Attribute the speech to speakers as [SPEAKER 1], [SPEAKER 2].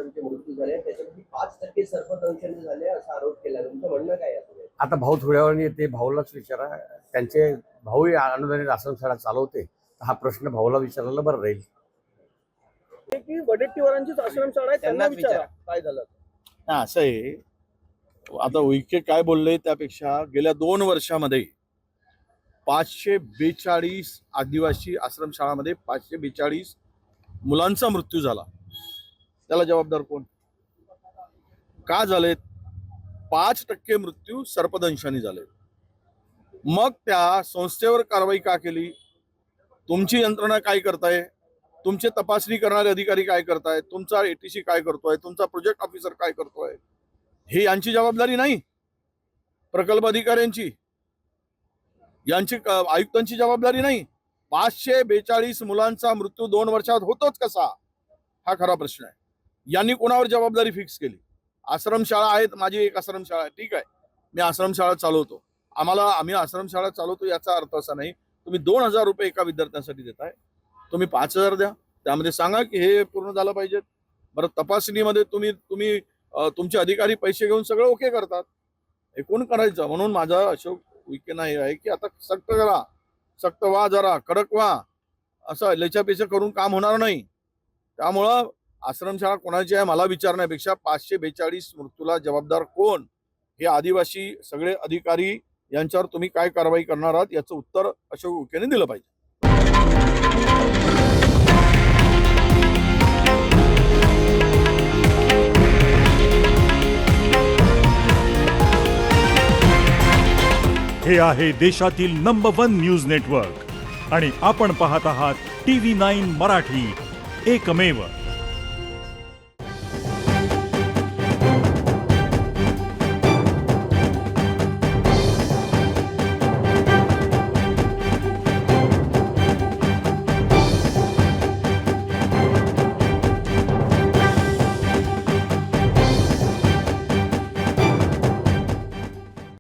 [SPEAKER 1] मुलांचे मृत्यू झाले त्याच्यापैकी 5% सर्पदंशाने झाले असा आरोप केला. तुमचं म्हणणं काय आहे?
[SPEAKER 2] आता भाऊ थोड्या वेळाने ते भाऊलाच विचारा. त्यांचे भाऊ अनुदानित आश्रमशाळा चालवते. हा प्रश्न भाऊला विचारायला बरं राहील.
[SPEAKER 3] की वडेट्टीवारांचीच आश्रमशाळा आहे, त्यांना विचारा काय झालं.
[SPEAKER 4] असं आहे, आता उईके काय बोलले त्यापेक्षा गेल्या 2 वर्षामध्ये 542 आदिवासी आश्रमशाळामध्ये 542 मुलांचा मृत्यू झाला. त्याला जबाबदार कोण? का झालेत? 5% मृत्यू सर्पदंशाने झाले. मग त्या संस्थेवर कारवाई का केली? तुमची यंत्रणा काय करताय? तुमचे तपासणी करणारे अधिकारी काय करतायत? तुमचा ATC काय करतोय? तुमचा प्रोजेक्ट ऑफिसर काय करतोय? ही यांची जबाबदारी नाही. प्रकल्प अधिकाऱ्यांची, यांची आयुक्तांची जबाबदारी नाही. 542 मुलांचा मृत्यू 2 वर्षात होतोच कसा? हा खरा प्रश्न आहे. यांनी कोणावर जबाबदारी फिक्स केली? आश्रमशाळा आहेत, माझी एक आश्रमशाळा आहे, ठीक आहे, मी आश्रमशाळा चालवतो. आम्ही आश्रमशाळा चालवतो याचा अर्थ असा नाही तुम्ही 2000 रुपये एका विद्यार्थ्यांसाठी देताय, तुम्ही 5000 द्या. त्यामध्ये सांगा की हे पूर्ण झालं पाहिजे. बरं, तपासणीमध्ये तुम्ही तुमचे अधिकारी पैसे घेऊन सगळं ओके करतात. हे कोण करायचं? म्हणून माझा अशोक उईकेंना हे आहे की आता सक्त करा, सक्त व्हा, जरा कडक व्हा. असं लेचापेचा करून काम होणार नाही. त्यामुळं आश्रमशाळा कोणाची आहे मला विचारण्यापेक्षा 542 मृत्यूला जबाबदार कोण, हे आदिवासी सगळे अधिकारी यांच्यावर तुम्ही काय कारवाई करणार आहात याचं उत्तर अशोक उईकेने दिलं पाहिजे.
[SPEAKER 5] हे आहे देशातील नंबर 1 न्यूज नेटवर्क आणि आपण पाहत आहात TV9 मराठी, एकमेव.